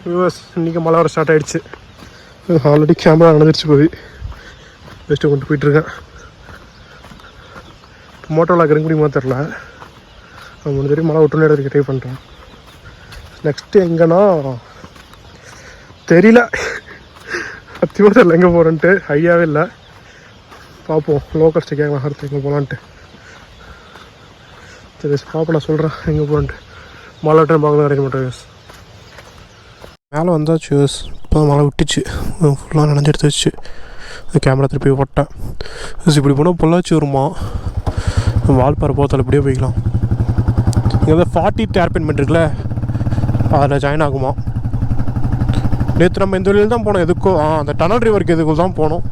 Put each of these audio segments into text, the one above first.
இன்றைக்கி மழை வர ஸ்டார்ட் ஆகிடுச்சு. ஆல்ரெடி கேமரா நடந்துருச்சு போய் பெஸ்ட்டு கொண்டு போயிட்டுருக்கேன். மோட்டோவில் இருக்கிற முடியுமா தெரில. நான் 3 தெரியும் மழை விட்டுன்னு எடுத்துக்க ட்ரை பண்ணுறேன். நெக்ஸ்ட்டு எங்கன்னா தெரியல, சத்தியமாக தெரியல எங்கே போகிறேன்ட்டு. ஐடியாவே இல்லை. பார்ப்போம், லோக்கல்ஸ்ட்டு கேட்கலாம் அடுத்து எங்கே போகலான்ட்டு. சரி பார்ப்போம், நான் சொல்கிறேன் எங்கே போகலான்ட்டு. மழை டைம் பார்க்க கிடைக்க மாட்டேன். மேலே வந்தாச்சு. இப்போ மழை விட்டுச்சு, ஃபுல்லாக நனைஞ்சு எடுத்து வச்சு கேமரா திருப்பி போட்டேன். இப்படி போனால் பொள்ளாச்சி வருமா, வால்பாறை போத்தால் இப்படியே போய்க்கலாம். இங்கே வந்து 40th ஏர்பென்மெண்ட் இருக்குல்ல, அதில் ஜாயின் ஆகுமா. நேற்று நம்ம இந்த வழியில் தான் போனோம். எதுக்கோ அந்த டனல் ரிவருக்கு எதுக்கு தான் போனோம்.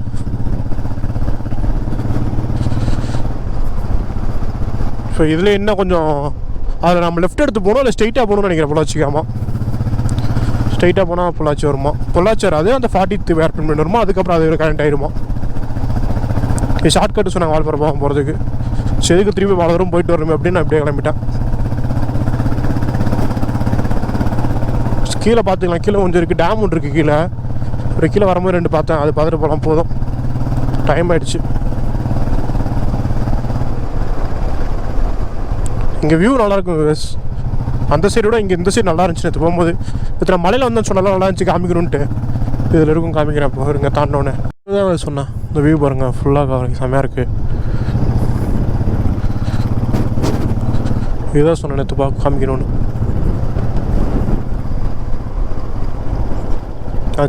ஸோ இதில் என்ன கொஞ்சம் அதில் நம்ம லெஃப்ட் எடுத்து போகணும், இல்லை ஸ்ட்ரெயிட்டாக போகணும்னு நினைக்கிறேன். பொள்ளாச்சிக்காமா ஸ்ட்ரெயிட்டாக போனால் பொள்ளாச்சி வருமா. பொள்ளாச்சி வராது, அந்த 40th ஏர்பென்மெண்ட் வருமா. அதுக்கப்புறம் அது கரண்ட் ஆகிடுமா. இது ஷார்ட்கட்டு சொன்னாங்க வால்பாறை போகிறதுக்கு. சரிக்கு திரும்பி பல தூரம் போயிட்டு வரணுமே அப்படின்னு நான் அப்படியே கிளம்பிட்டேன். கீழே பார்த்துக்கலாம், கீழே கொஞ்சம் இருக்குது, டேம் ஒன்று இருக்குது கீழே. ஒரு கீழே வரும்போது 2 பார்த்தேன், அது பார்த்துட்டு போகலாம். போதும், டைம் ஆகிடுச்சு. இங்கே வியூ நல்லாயிருக்கும். அந்த சைடோட இங்கே இந்த சைடு நல்லா இருந்துச்சு. நேற்று போகும்போது இத்தனை மலையில் வந்தேன்னு சொன்னாலும் நல்லா இருந்துச்சு காமிக்கணுன்ட்டு. இதில் இருக்கும் காமிக்கிறேன். இப்போ இருங்க தாண்டோன்னே தான் சொன்னேன். இந்த வியூ பாருங்கள், ஃபுல்லாக செம்மையாக இருக்குது. இதுதான் சொன்னேன் நேற்று காமிக்கணும்னு.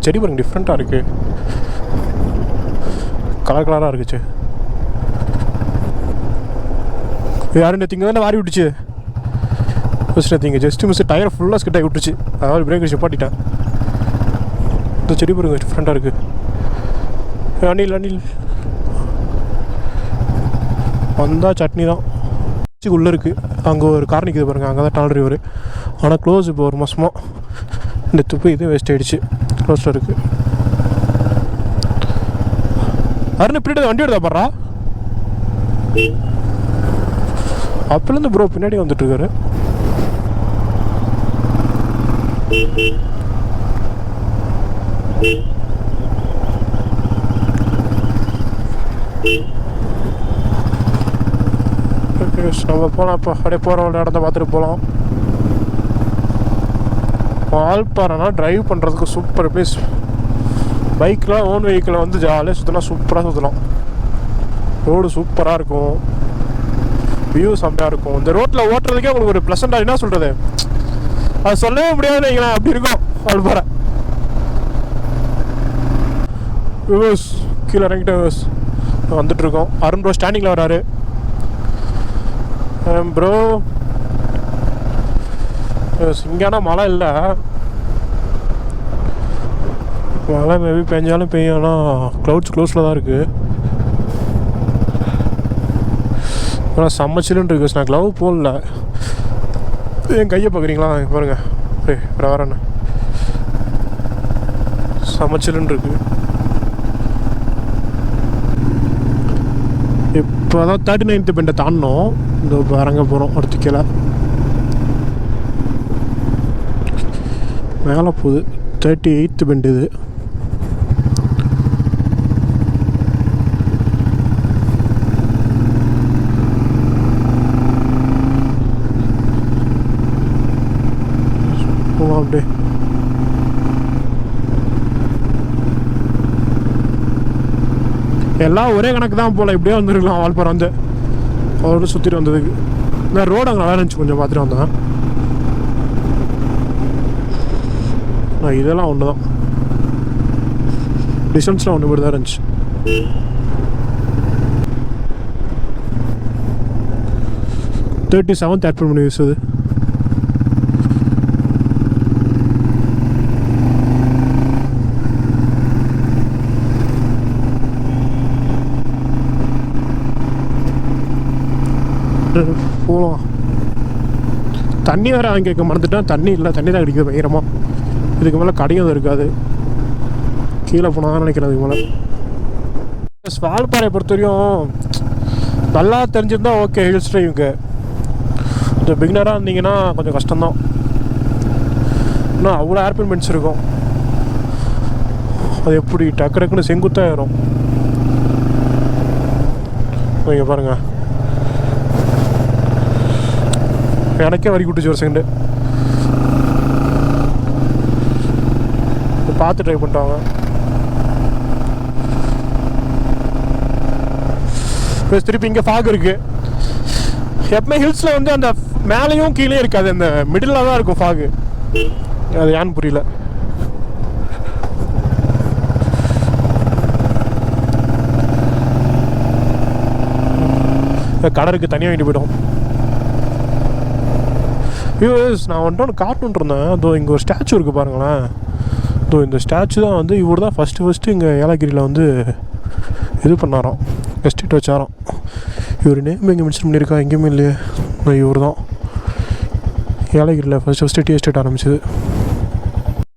செடி பாருங்க, டிஃப்ரெண்ட்டாக இருக்குது, கலர் கலராக இருக்குச்சு. யாரும் நேற்று இங்கே தானே வாரி விட்டுச்சு. ஃபஸ்ட் நேற்று இங்கே ஜஸ்ட்டு மிஸ் டயர் ஃபுல்லாக ஸ்கிட் ஆகி விட்டுச்சு. அதாவது பிரேக் நிப்பாட்டிட்டேன். இந்த செடி பாருங்க, டிஃப்ரெண்ட்டாக இருக்குது. அணில் அணில் வந்தால் சட்னி தான். உள்ளே இருக்குது, அங்கே ஒரு கார் நிற்குது பாருங்கள், அங்கே தான் டனல் ரிவர். ஆனால் க்ளோஸ் இப்போ 1 மாதமாக. இந்த துப்பு இது வேஸ்ட் ஆகிடுச்சு, க்ளோஸில் இருக்குது. அருண் பின்னாடி வண்டி எடுத்தா பாடுறா. அப்போலேருந்து ப்ரோ பின்னாடி வந்துட்டுருக்காரு. நம்ம போகலாம். இப்போ அப்படியே போகிற இடத்த பார்த்துட்டு போகலாம். வால்பாறைனா ட்ரைவ் பண்ணுறதுக்கு சூப்பர் ப்ளேஸ். பைக்கில் ஓன் வெஹிக்கிளை வந்து ஜாலியாக சுற்றினா சூப்பராக சுற்றலாம். ரோடு சூப்பராக இருக்கும், வியூ செம்மையாக இருக்கும். இந்த ரோட்டில் ஓட்டுறதுக்கே உங்களுக்கு ஒரு ப்ளசண்ட்டாக, என்ன சொல்கிறது, அது சொல்லவே முடியாது இல்லைங்களா, அப்படி இருக்கும் வால்பாறை. வியூஸ் கீழே இறங்கிட்ட வியூஸ் வந்துட்டுருக்கோம். அருண் ப்ரோ ஸ்டாண்டிங்கில் வராரு. ப்ரோ இங்கேனா மழை இல்லை, மழை மேபி பெஞ்சாலும் பெய்யும். ஆனால் க்ளவுட்ஸ் தான் இருக்குது. ஆனால் செம்மச்சிலுன்னு இருக்கு. நான் க்ளவ் போடல. என் கையை பார்க்குறீங்களா பாருங்க, வரேண்ணே, செம்மச்சிலுன்னு இருக்கு. இப்போ தான் 39th பெண்டை தாண்டினோம். இந்த இறங்க போகிறோம் அடுத்து கீழே. மேலே போகுது 38th பெண்டு. இது அப்படியே எல்லாம் ஒரே கணக்கு தான் போல். இப்படியே வந்துருக்கலாம் வால்பாறை வந்து அவரோட சுற்றிட்டு வந்ததுக்கு. இந்த ரோடு அங்கே நல்லா இருந்துச்சு, கொஞ்சம் பார்த்துட்டு வந்தேன். இதெல்லாம் ஒன்று தான், டிஸ்டன்ஸ்லாம் ஒன்று மட்டும் தான் இருந்துச்சு. Thirty 7th apartment use. அது போகலாம். தண்ணி வேறு வாங்கி கேட்க மறந்துட்டேன். தண்ணி இல்லை, தண்ணி தான் கிடைக்குது பயங்கரமாக. இதுக்கு மேலே கடையும் இருக்காது, கீழே போனால் தான் நினைக்கிறேன். அதுக்கு மேலே வால்பாறையை பொறுத்த வரையும் நல்லா தெரிஞ்சிருந்தா ஓகே. ஹில்ஸ் ட்ரைவுக்கு கொஞ்சம் பிகினராக இருந்தீங்கன்னா கொஞ்சம் கஷ்டம்தான். இன்னும் அவ்வளோ ஏர்பின் பென்ஸ் இருக்கும். அது எப்படி டக்கு டக்குன்னு செங்குத்தாக ஏறும். இங்கே பாருங்க, எனக்கே வரி விட்டுச்சு ஒரு செகண்டு. பார்த்து ட்ரை பண்ணிட்டாங்க. திருப்பி இங்கே ஃபாக் இருக்குது. எப்பவுமே ஹில்ஸில் வந்து அந்த மேலேயும் கீழே இருக்காது, அந்த மிடில் தான் இருக்கும் ஃபாகு. அது ஏன்னு புரியல. கடலுக்கு தனியாக வேண்டி போய்டும். நான் வந்துட்டு ஒன்று காட்டணுன்ட்டு இருந்தேன். அதோ இங்கே ஒரு ஸ்டாச்சு இருக்குது பாருங்களேன். அதோ இந்த ஸ்டாச்சு தான் வந்து இவர் தான் ஃபஸ்ட்டு இங்கே ஏலகிரியில் வந்து இது பண்ணாராம், எஸ்டேட் வச்சாராம். இவர் நேம் எங்கே மென்ஷன் பண்ணியிருக்கா? எங்கேயுமே இல்லையே. இவர் தான் ஏலகிரியில் ஃபஸ்ட்டு டீ எஸ்டேட் ஆரம்பிச்சது.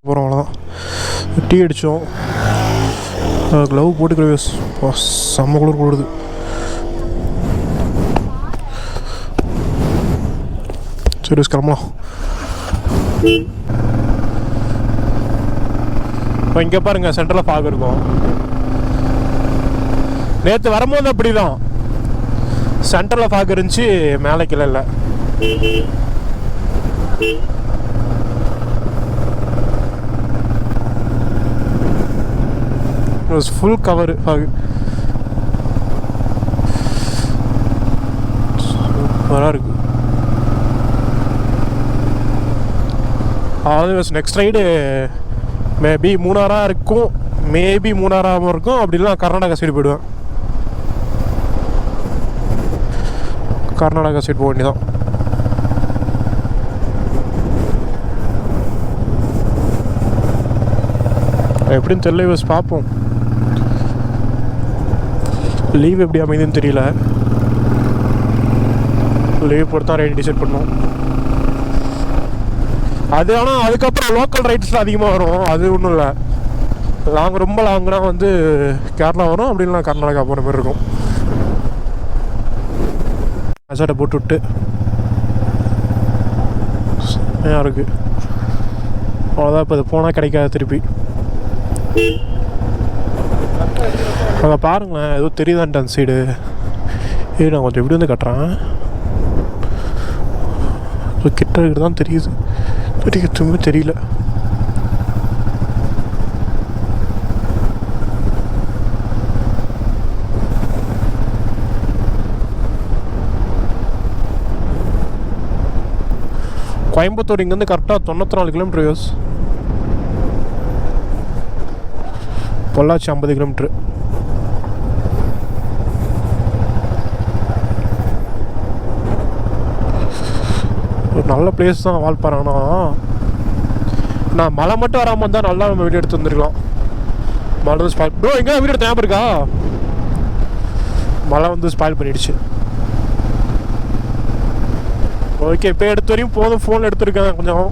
அப்புறம் அவ்வளோதான், டீ அடித்தோம். க்ளவ் போட்டுக்கிற செம்ம குளிர் கொடுக்குது. சரி கிளம்பலாம். இப்போ இங்கே பாருங்கள், சென்டரில் ஃபாக் இருக்கும். நேற்று வரும்போது அப்படி தான் சென்டரில் ஃபாக் இருந்துச்சு, மேலே கீழே இல்லை. Full cover fog. சூப்பராக இருக்குது. அதாவது நெக்ஸ்ட் ரைடு மேபி மூணாராக இருக்கும், மேபி மூணாராகவும் இருக்கும். அப்படி இல்லைனா கர்நாடகா சைடு போயிடுவேன். கர்நாடகா சைடு போக வேண்டியதான். எப்படின்னு தெரியல, யூஸ் பார்ப்போம். லீவ் எப்படி அமைதுன்னு தெரியல. லீவ் பொறுத்து தான் ரைடு டிசைட் பண்ணோம். அது ஆனால் அதுக்கப்புறம் லோக்கல் ரைட்ஸில் அதிகமாக வரும். அது ஒன்றும் இல்லை, ரொம்ப லாங்குனா வந்து கேரளா வரும், அப்படி இல்லைனா கர்நாடகா போகிற மாதிரி இருக்கும். அசாட்டை போட்டு விட்டு இருக்குது. அவ்வளோதான். இப்போ இது போனால் கிடைக்காது திருப்பி. அங்கே பாருங்களேன், ஏதோ தெரியுதான்ட்டு அந்த சைடு. நான் கொஞ்சம் எப்படி வந்து கட்டுறேன். கிட்ட இருக்கிறது தான் தெரியுது, தெரியுமே தெரியல. கோயம்புத்தூர் இங்கேருந்து கரெக்டாக 94 கிலோமீட்டர் யோஸ். பொள்ளாச்சி 50 கிலோமீட்ரு. ஒரு நல்ல பிளேஸ் தான் வால்பாறை. ஆனால் நான் மழை மட்டும் வராமல் இருந்தால் நல்லா நம்ம வீடியோ எடுத்து வந்துருக்கலாம். மழை வந்து ஸ்பாயில் ப்ரோ, எங்கே வீடியோ எடுத்து ஞாபகம் இருக்கா? மழை வந்து ஸ்பாயில் பண்ணிடுச்சு. ஓகே, இப்போ எடுத்த வரையும் போதும். ஃபோன் எடுத்துருக்கேன், கொஞ்சம்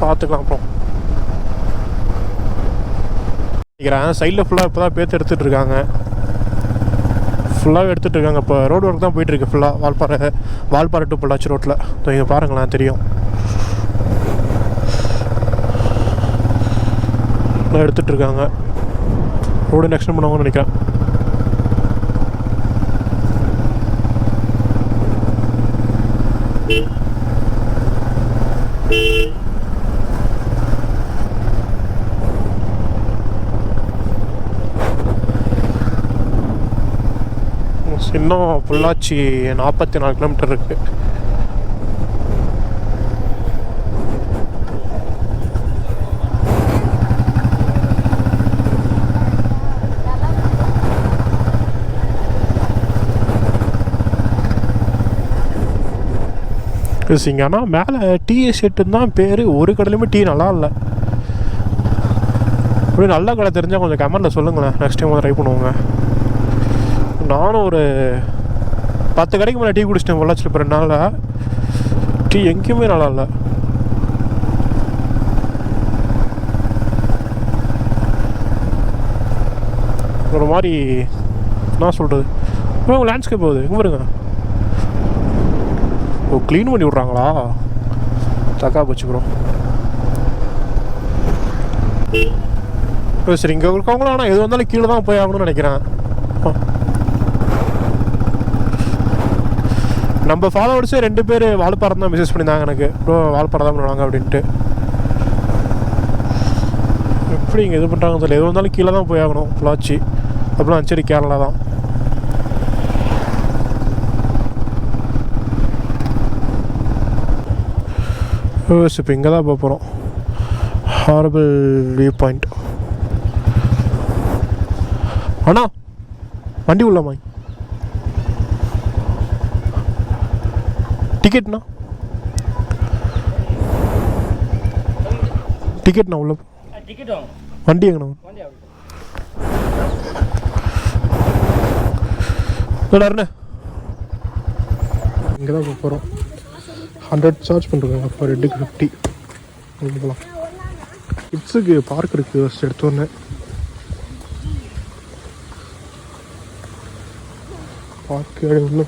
பார்த்துக்கலாம். அப்புறம் நினைக்கிறேன் சைடில் ஃபுல்லாக இப்போ தான் பேத்து எடுத்துகிட்டு இருக்காங்க. ஃபுல்லாகவே எடுத்துகிட்டு இருக்காங்க. இப்போ ரோடு ஒர்க் தான் போயிட்டுருக்கு ஃபுல்லாக. வால்பாறை டு பொள்ளாச்சி ரோட்டில். இங்கே பாருங்களேன், தெரியும். எடுத்துகிட்டு இருக்காங்க. ரோடு நெக்ஸ்ட் பண்ணுவாங்கன்னு நினைக்கிறேன். இன்னும் பொள்ளாச்சி 44 கிலோமீட்டர் இருக்கு. இங்கன்னா மேலே டீ எஸ்டேட்டுன்னு தான் பேர். ஒரு கடையிலுமே டீ நல்லா இல்லை. அப்படி நல்ல கடை தெரிஞ்சால் கொஞ்சம் கமெண்டில் சொல்லுங்களேன். நெக்ஸ்ட் டைம் வந்து ட்ரை பண்ணுவோங்க. நானும் ஒரு 10 கடைக்கு மேலே டீ குடிச்சிட்டேன் பொள்ளாச்சியில். இப்போ 2 நாளில் டீ எங்கேயுமே நல்லா இல்லை. ஒரு மாதிரி என்ன சொல்கிறது, லேண்ட்ஸ்கேப் போகுது. எங்கே பாருங்க, ஓ, க்ளீன் பண்ணி விட்றாங்களா? தக்கா போச்சு ப்ரோ. சரி, இங்கே இருக்கவங்களும் ஆனால் எது வந்தாலும் கீழே தான் போய் ஆகணும்னு நினைக்கிறேன். நம்ம ஃபாலோவர்ஸே 2 பேர் வால்பாறை தான் மெசேஜ் பண்ணியிருந்தாங்க எனக்கு, ப்ரோ வால்பாறை தான் பண்ணுவாங்க அப்படின்ட்டு. எப்படி இங்கே இது பண்ணுறாங்க தெரியல. எது வந்தாலும் கீழே தான் போய் ஆகணும். பொள்ளாச்சி அப்புறம் சரி கேரளா தான். இப்போ இங்கே தான் போக போகிறோம். Horrible view point. அண்ணா வண்டி உள்ளமா? டிக்கெட்ண்ணா? டிக்கெட்ண்ணா உள்ள வண்டி எங்கண்ணா? இங்கே தான் போக போகிறோம். 100 சார்ஜ் பண்ணுறாங்க ஃபார் ஹெட்டுக்கு 50. போகலாம். கிட்ஸுக்கு பார்க் இருக்குது. ஃபஸ்ட் எடுத்தோடனே பார்க்கு ஒன்று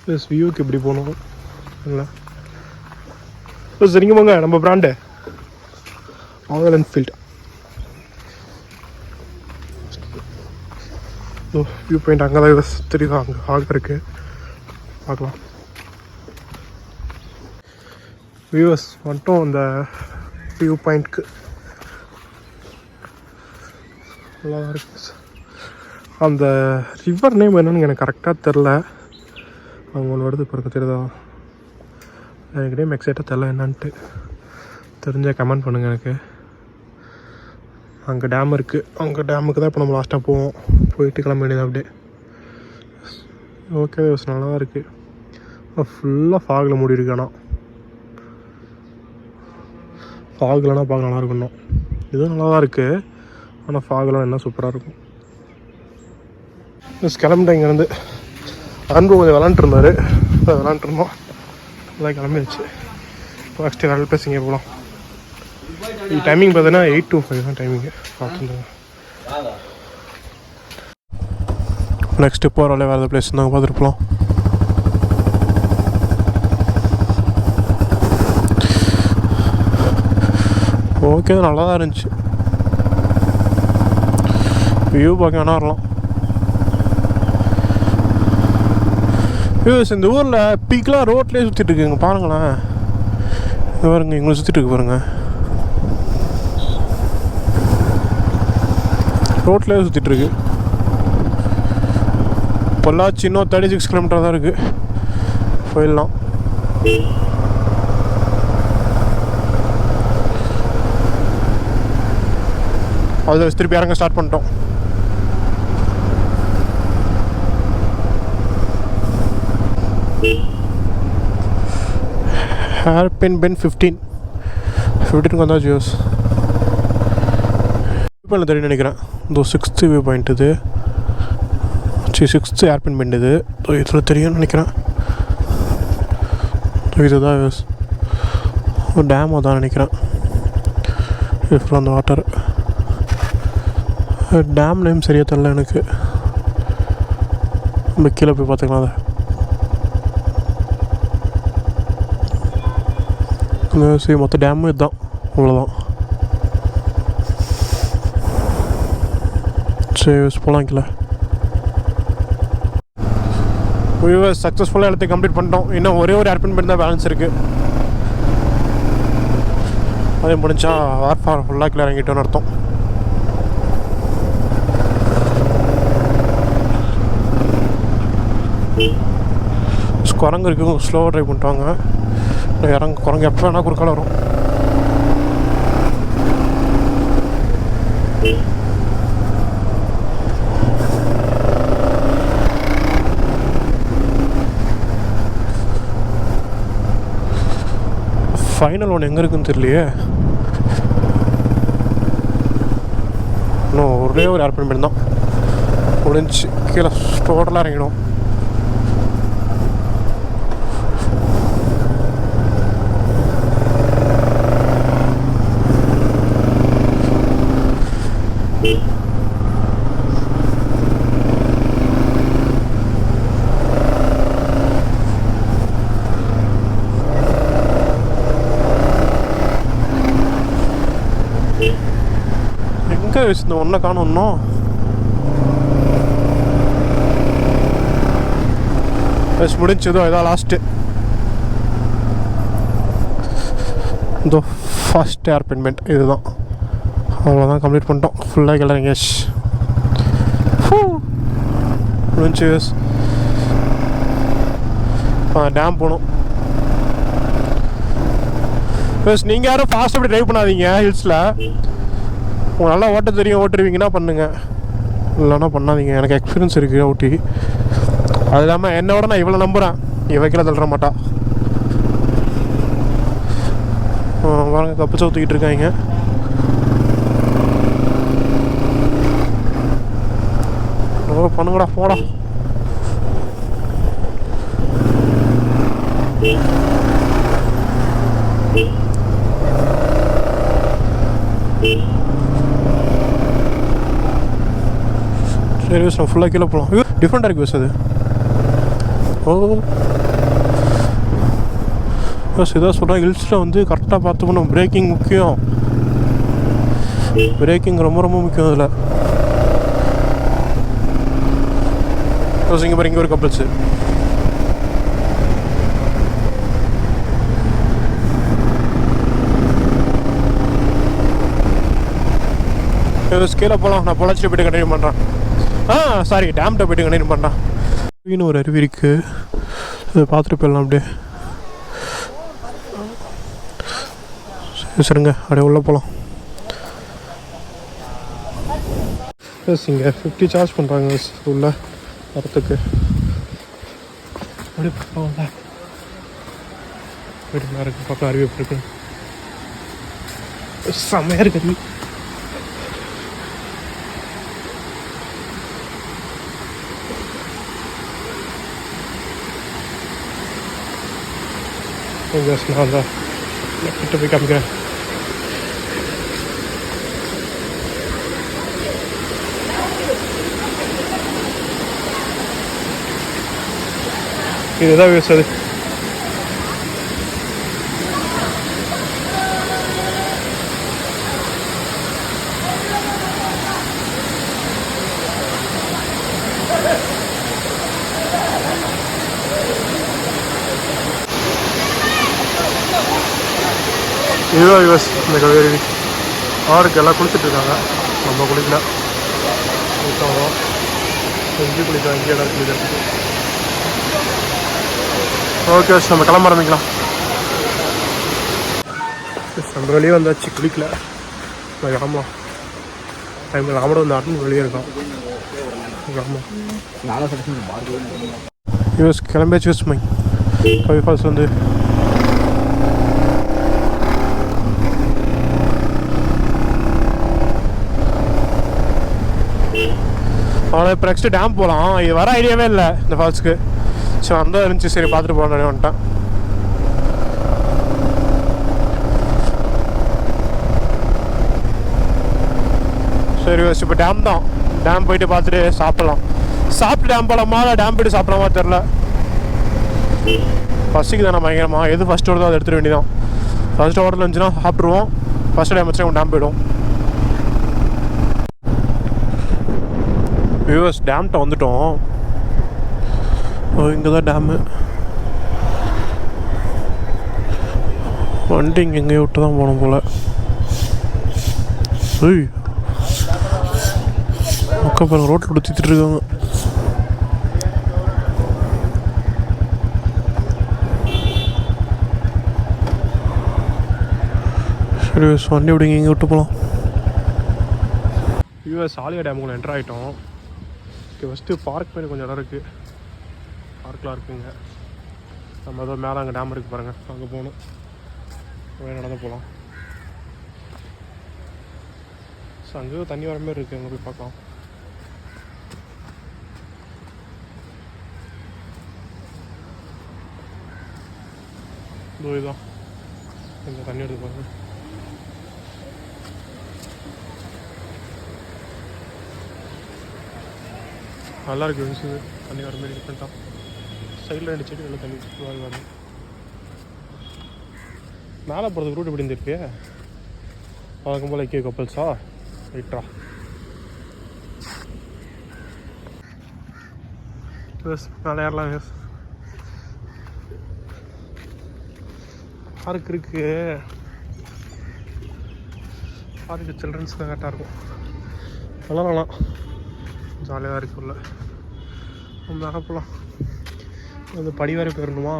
ப்ளஸ் வியூக்கு எப்படி போகணும் இல்லை சரிங்க போங்க. நம்ம brand Royal Enfield. View point அங்கே தான் தெரியுதா? அங்கே ஆக இருக்குது, பார்க்கலாம். வியூவர்ஸ் மட்டும் அந்த வியூ பாயிண்ட்க்கு நல்லா இருக்குது. அந்த ரிவர் நேம் என்னன்னு எனக்கு கரெக்டாக தெரில. அவங்க ஒன்று வருது இப்போ தெரியுதா? எனக்கு நேம் எக்ஸைட்டாக தெரில என்னன்ட்டு. தெரிஞ்சால் கமெண்ட் பண்ணுங்கள் எனக்கு. அங்கே டேம் இருக்குது. அங்கே டேமுக்கு தான் இப்போ நம்ம லாஸ்ட்டாக போவோம். போயிட்டு கிளம்ப வேண்டியது அப்படியே. ஓகே, நல்லா தான் இருக்குது. ஃபுல்லாக ஃபாகில் மூடி இருக்கு. ஆனால் ஃபாக்லனா பார்க்க நல்லா இருக்கணும். இதுவும் நல்லா தான் இருக்குது. ஆனால் ஃபாகெலாம் என்ன சூப்பராக இருக்கும். ப்ளஸ் கிளம்பிட்டேன் இங்கேருந்து. அன்பு கொஞ்சம் விளாண்டுருந்தார், விளாண்டுருந்தோம். அதான் கிளம்பிடுச்சு. நெக்ஸ்ட்டு வேலை பேசுங்க போகலாம். டைமிங் பார்த்தீங்கன்னா 8 to 5 தான் டைமிங்கு. பார்த்துருந்தாங்க. நெக்ஸ்ட்டு போகிற வேலை வேறு பிளேஸ் இருந்தாங்க, பார்த்துருப்போம். ஓகே, நல்லா தான் இருந்துச்சு. வியூ பார்க்க வேணா வரலாம். வியூஸ் இந்த ஊரில் பீக்கெலாம் ரோட்லேயே சுற்றிட்டு இருக்குங்க. பாருங்களேன், இது பாருங்க, இங்கே சுற்றிட்டு இருக்கு பாருங்க. ரோட்லேயே சுற்றிட்டுருக்கு. பொள்ளாச்சி இன்னும் 36 கிலோமீட்டர் தான் இருக்குது. போயிடலாம். அதில் திருப்பி இறங்க ஸ்டார்ட் பண்ணிட்டோம். ஹேர்பின் பென் 15 வந்தா ஜியோஸ் இப்போ தெரியும் நினைக்கிறேன். இந்த 6th வியூ பாயிண்ட் இது. 6th ஹேர்பின் பென் இது. இதில் தெரியும்னு நினைக்கிறேன். இதுதான் யூஸ் ஒரு டேம் தான் நினைக்கிறேன். இப்போ அந்த வாட்டர் டேம் நேம் சரியாக தெரியல எனக்கு. நம்ம கீழே போய் பார்த்துக்கலாம். அதை சரி, மொத்த டேமும் இதுதான், அவ்வளோதான். சரி போகலாம் கீழே. சக்ஸஸ்ஃபுல்லாக எல்லாத்தையும் கம்ப்ளீட் பண்ணிட்டோம். இன்னும் ஒரே ஒரு ஏர்பின் பண்ணி தான் பேலன்ஸ் இருக்குது. அதே முடிஞ்சா வார்ஃபார் ஃபுல்லாக கீழே இறங்கிட்டோன்னு அர்த்தம். குரங்கு இருக்கும், ஸ்லோவாக ட்ரைவ் பண்ணிட்டாங்க. குரங்கு எப்போ வேணால் குறுக்கால வரும். ஃபைனல் ஒன்று எங்கே இருக்குன்னு தெரியலையே. இன்னும் ஒரே ஒரு ஏர்பின் பண்ணி தான் முடிஞ்சு கீழே டோட்டலாக இறங்கிடும். இந்த ஒன்றை காணும் இன்னும். பஸ் முடிஞ்சதோ இதான் லாஸ்ட்டு. இதோ ஃபஸ்ட் ஏர் பெயின்மெண்ட் இதுதான். அவ்வளோதான், கம்ப்ளீட் பண்ணிட்டோம். ஃபுல்லாக கிளறிங்க முடிஞ்சு. டேம் போகணும். பஸ் நீங்கள் யாரும் ஃபாஸ்ட் அப்படி ட்ரைவ் பண்ணாதீங்க ஹில்ஸில். உங்களுக்கு நல்லா ஓட்ட தெரியும், ஓட்டுருவீங்கன்னா பண்ணுங்கள், இல்லைன்னா பண்ணாதீங்க. எனக்கு எக்ஸ்பீரியன்ஸ் இருக்குது ஓட்டி. அது இல்லாமல் என்னோட நான் இவ்வளோ நம்புகிறேன், இவைக்கெல்லாம் தள்ளுற மாட்டா. பாருங்க கப்பு சவுத்துக்கிட்டு இருக்காங்க. பண்ணுங்கடா போடா. சரி பஸ், நம்ம ஃபுல்லாக கீழே போகலாம். டிஃப்ரெண்ட்டாக இருக்குது பஸ் அது. ஓ பஸ் இதான் சொல்கிறேன், ஹில்ஸில் வந்து கரெக்டாக பார்த்துக்கணும். பிரேக்கிங் முக்கியம், பிரேக்கிங் ரொம்ப ரொம்ப முக்கியம் அதில். பஸ் இங்கே பாரு, இங்கே ஒரு கப்பல்ஸு. கீழே போகலாம். நான் பொழைச்சிட்டு போய்ட்டு கண்டினியூ பண்ணுறேன். சாரி, டேம்கிட்ட போய்ட்டு கண்டினியூ பண்ணுறேன். இன்னும் ஒரு அருவி இருக்குது, அதை பார்த்துட்டு போயிடலாம் அப்படியே. சரிங்க, அப்படியே உள்ளே போகலாம். எஸ், இங்கே 50 சார்ஜ் பண்ணுறாங்க எஸ் உள்ளே வரத்துக்கு. அப்படியே போகல போய்ட்டு இருக்குது. பக்கம் அருவி எப்படி இருக்கு, செம்மையாக இருக்கு அருவி. நான் தான் கிட்ட போய் காமிக்கிறேன். இதுதான் வியூஸ். அது இதுதான் வியூஸ். இந்த கவேரி ஆறுக்கு எல்லாம் குளிச்சுட்ருக்காங்க. நம்ம குளிக்கல, குளித்தோம். இங்கே குளிக்கலாம், இங்கே இடம் குளிக்கிறதுக்கு. ஓகே, நம்ம கிளம்ப ஆரம்பிக்கலாம். நம்ம வெளியே வந்தாச்சு, குளிக்கல. ஆமாம், டைம் ராமட வந்து ஆட்டும் வெளியே இருக்கான். ஆமாம், யூஎஸ் கிளம்பியாச்சு. யூஸ் மை கவி ஃபால்ஸ் வந்து ஆனால் இப்போ நெக்ஸ்ட்டு டேம் போகலாம். இது வர ஐடியாவே இல்லை இந்த ஃபால்ஸுக்கு. சரி வந்தால் இருந்துச்சு, சரி பார்த்துட்டு போகலான்னு வந்துட்டேன். சரி இப்போ டேம் தான். டேம் போயிட்டு பார்த்துட்டு சாப்பிட்லாம். சாப்பிட்டு டேம் போகலாமா, இல்லை டேம் போய்ட்டு சாப்பிட்லாமா தெரில. ஃபஸ்ட்டுக்கு தானே பயங்கரமா, எது ஃபஸ்ட்டு வருதோ அதை எடுத்துட வேண்டியதான். ஃபஸ்ட்டு ஹோட்டல் இருந்துச்சுன்னா சாப்பிட்ருவோம், ஃபஸ்ட்டு டேம் வச்சுன்னா டேம் போய்டும். வியூவர்ஸ், டேம்கிட்ட வந்துட்டோம். இங்கே தான் டேமு. வண்டி இங்கே எங்கேயோ விட்டு தான் போகணும் போல். ஏய் அக்கா பாருங்க, ரோட்டில் கொடுத்துட்டு இருக்காங்க. சரி வண்டி விடுங்க, இங்கே விட்டு போகலாம். யூஎஸ் ஆலியா டேமுக்குள்ள என்ட்ரு ஆகிட்டோம். ஓகே, ஃபஸ்ட்டு பார்க் பண்ணி கொஞ்சம் இடம் இருக்குது, பார்க்கெலாம் இருக்குங்க. நம்ம ஏதோ மேலே அங்கே டேம் இருக்குது பாருங்கள், அங்கே போகணும். நடந்து போகலாம். ஸோ அங்கேயும் தண்ணி வர மாதிரி இருக்குது, அங்கே போய் பார்க்கலாம். இதுதான் இந்த தண்ணி எடுத்து பாருங்கள். நல்லா இருக்குது விசுது, தண்ணி வர மாதிரி டிஃப்ரெண்ட்டாக. சைடில் 2 செடி நல்லா தண்ணி வரும். மேலே போகிறதுக்கு ரூட் எப்படி இருந்திருக்கு, வழக்கம் போல் கே கப்பல்ஸா ரைட்டா. யூஎஸ் மேலே ஏறலாம் யூஎஸ். பார்க் இருக்குது, பார்க்கு சில்ட்ரன்ஸ்க்கு கரெக்டாக இருக்கும். விளாடலாம், ஜாலியாக தான் இருக்குது உள்ள. மேலே போகலாம். வந்து படி வரை போயிடணுமா?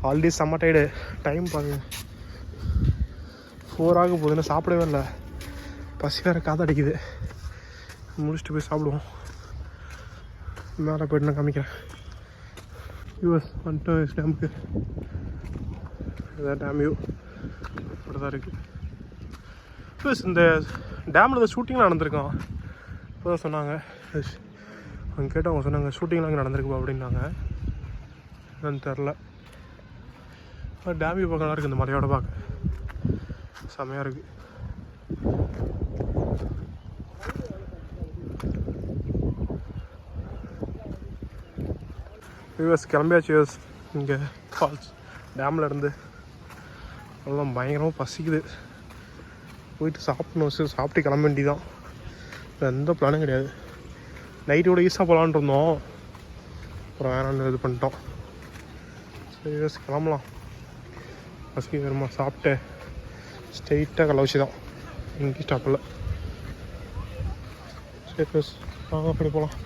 ஆல்ரெடி செம்ம டயர்டு. டைம் பாருங்க 4 ஆக போகுதுன்னு சாப்பிடவே இல்லை. பசி வேறு காத்தடிக்குது. முடிச்சுட்டு போய் சாப்பிடுவோம். மேலே போய்ட்டு நான் காமிக்கிறேன். யூஎஸ் வந்துட்டு டேமுக்கு. இதான் டேம் வியூ இப்படி தான் இருக்குது. யூஎஸ் இந்த டேமில் இந்த ஷூட்டிங்லாம் நடந்திருக்கான் இப்போ தான் சொன்னாங்க. அவங்க கேட்டு அவங்க சொன்னாங்க ஷூட்டிங்லாம் அங்கே நடந்திருக்குப்பா அப்படின்னாங்க. என்னன்னு தெரில. டேம் வியூ பார்க்க நல்லா இருக்குது. இந்த மலையோட பார்க்க செம்மையாக இருக்குது. யூஎஸ் கிளம்பியாச்சு. யூஎஸ் இங்கே ஃபால்ஸ் டேமில் இருந்து அதெல்லாம் பயங்கரமாக பசிக்குது. போயிட்டு சாப்பிட்ணும். சாப்பிட்டு கிளம்ப வேண்டிதான். எந்த பிளானும் கிடையாது. நைட்டோட ஈஸாக போகலான் இருந்தோம், அப்புறம் வேணான்னு இது பண்ணிட்டோம். சரி யூஎஸ் கிளம்பலாம். பசி வருமா சாப்பிட்டு ஸ்ட்ரெயிட்டாக கள்ளக்குறிச்சி தான், எங்கேயும் ஸ்டாப் இல்லை. சரி யூஎஸ் வாங்க அப்படி போகலாம்.